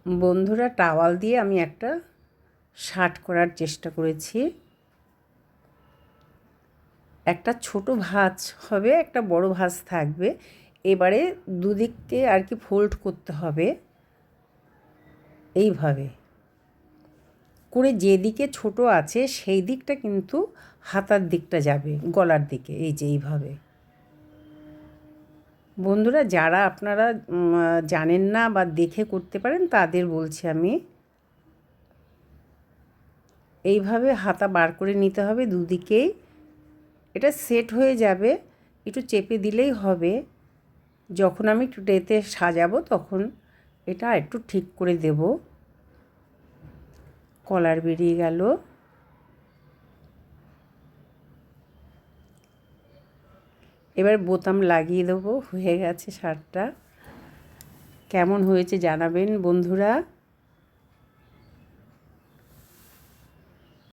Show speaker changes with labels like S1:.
S1: বন্ধুরা, টাওয়াল দিয়ে আমি একটা শার্ট করার চেষ্টা করেছি। একটা ছোট ভাঁজ হবে, একটা বড় ভাঁজ থাকবে। এবারে দুদিককে আর কি ফোল্ড করতে হবে এইভাবে করে। যেদিকে ছোট আছে সেই দিকটা কিন্তু হাতার দিকটা যাবে, গলার দিকে। এই যে এইভাবে। বন্ধুরা, যারা আপনারা জানেন না বা দেখে করতে পারেন তাদের বলছি আমি, এইভাবে হাতা বার করে নিতে হবে দুদিকেই। এটা সেট হয়ে যাবে, একটু চেপে দিলেই হবে। যখন আমি ট্রেতে সাজাবো তখন এটা একটু ঠিক করে দেব। কলার বেরিয়ে গেল। এবার বোতাম লাগিয়ে দেবো। হয়ে গেছে শার্টটা। কেমন হয়েছে জানাবেন বন্ধুরা।